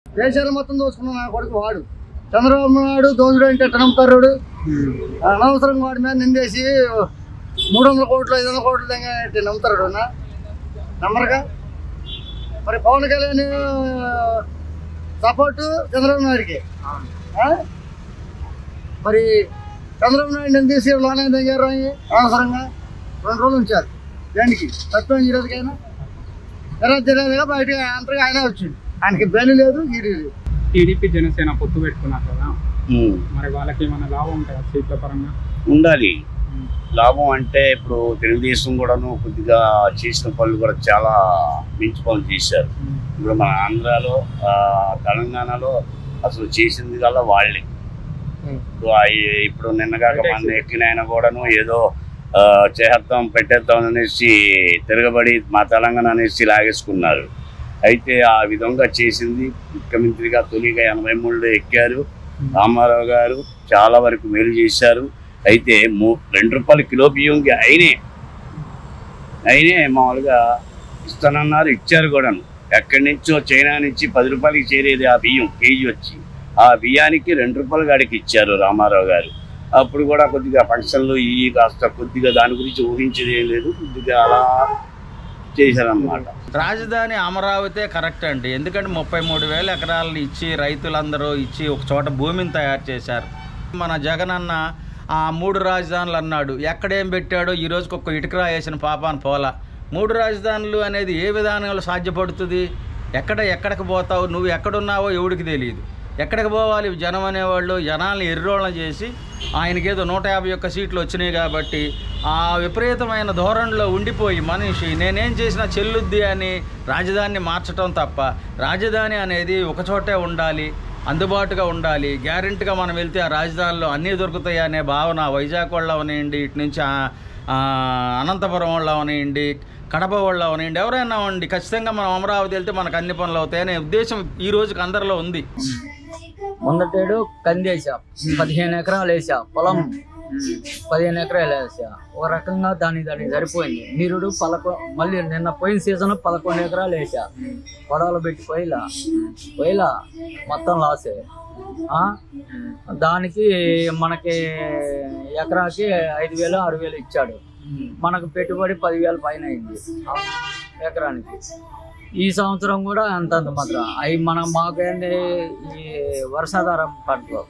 దేశాలు మొత్తం దోచుకున్న నా కొడుకు వాడు. చంద్రబాబు నాయుడు దోచుడు అంటే ఎట్ట నమ్ముతారు? అనవసరంగా వాడి మీద నిందేసి 300 కోట్లు 500 కోట్లు దగ్గర నమ్ముతారు నమ్మరుగా. మరి పవన్ కళ్యాణ్ సపోర్టు చంద్రబాబు నాయుడికి. మరి చంద్రబాబు నాయుడు తీసి లోనే దగ్గర అనవసరంగా 2 రోజులు ఉంచారు. దేనికి? తత్వం ఈ రోజుకైనా తెలియదుగా బయటకు అంతగా ఆయన వచ్చింది. ఆయనకి బెయిల్ లేదు, గీరీ లేదు. టీడీపీ జనసేన పొత్తు పెట్టుకున్నారు కదా, మరి వాళ్ళకి ఏమైనా లాభం ఉంటుందా సీట్ల పరంగా? ఉండాలి. లాభం అంటే ఇప్పుడు తెలుగుదేశం కూడాను కొద్దిగా చేసిన పనులు కూడా చాలా మించి పనులు చేశారు. ఇప్పుడు మన ఆంధ్రాలో తెలంగాణలో అసలు చేసింది కల్లా వాళ్ళే. ఇప్పుడు నిన్నగాక మన ఎక్కిన ఆయన కూడాను ఏదో చేద్దాం పెట్టేద్దాం అనేసి తిరగబడి మా తెలంగాణ అనేసి లాగేసుకున్నారు. అయితే ఆ విధంగా చేసింది ముఖ్యమంత్రిగా తొలిగా 83లో ఎక్కారు రామారావు గారు. చాలా వరకు మేలు చేశారు. అయితే 2 రూపాయల కిలో బియ్యంకి అయినే మామూలుగా ఇస్తానన్నారు, ఇచ్చారు కూడాను. ఎక్కడి నుంచో చైనా నుంచి 10 రూపాయలకి చేరేది ఆ బియ్యం కేజీ వచ్చి. ఆ బియ్యానికి 2 రూపాయల గాడికి ఇచ్చారు రామారావు గారు. అప్పుడు కూడా కొద్దిగా ఫంక్షన్లు ఈ కాస్త కొద్దిగా దాని గురించి ఊహించేది ఏం లేదు, కొద్దిగా అలా చేశారన్నమాట. రాజధాని అమరావతి కరెక్ట్ అండి. ఎందుకంటే 33,000 ఎకరాలను ఇచ్చి రైతులందరూ ఇచ్చి ఒక చోట భూమిని తయారు చేశారు. మన జగన్ అన్న 3 రాజధానులు అన్నాడు. ఎక్కడేం పెట్టాడో ఈ రోజుకి ఒక్క ఇటుకరా వేసిన పాపాన్ని పోలా. 3 రాజధానులు అనేది ఏ విధానంలో సాధ్యపడుతుంది? ఎక్కడికి పోతావు? నువ్వు ఎక్కడున్నావో ఎవడికి తెలియదు. ఎక్కడికి పోవాలి? జనం అనేవాళ్ళు జనాల్ని ఎర్రోళ్ళని చేసి ఆయనకేదో 151 సీట్లు వచ్చినాయి కాబట్టి ఆ విపరీతమైన ధోరణిలో ఉండిపోయి మనిషి నేనేం చేసినా చెల్లుద్ది అని రాజధానిని మార్చడం తప్ప, రాజధాని అనేది ఒకచోటే ఉండాలి, అందుబాటుగా ఉండాలి, గ్యారెంటీగా మనం వెళ్తే ఆ రాజధానిలో అన్నీ దొరుకుతాయి అనే భావన వైజాగ్ వాళ్ళు అవనివ్వండి, ఇటు నుంచి అనంతపురం వాళ్ళు అవనివ్వండి, కడప వాళ్ళు అవనివ్వండి, ఎవరైనా అవ్వండి, ఖచ్చితంగా మనం అమరావతి వెళ్తే మనకు అన్ని పనులు అవుతాయి అనే ఉద్దేశం ఈ రోజుకి అందరిలో ఉంది. మొదటేడు కందేసా 15 ఎకరాలు వేసా, పొలం 15 ఎకరాలు వేసా. ఒక రకంగా దానికి సరిపోయింది. నీరుడు మళ్ళీ నిన్న పోయిన సీజన్ 11 ఎకరాలు వేసా. గొడవలు పెట్టి పోయిలా మొత్తం లాసే. దానికి మనకి ఎకరాకి 5,000 6,000 ఇచ్చాడు. మనకు పెట్టుబడి 10,000 పైన అయింది ఎకరానికి. ఈ సంవత్సరం కూడా అంతంత మాత్రం అవి మాకేంటి ఈ వర్షాధారం పంటలు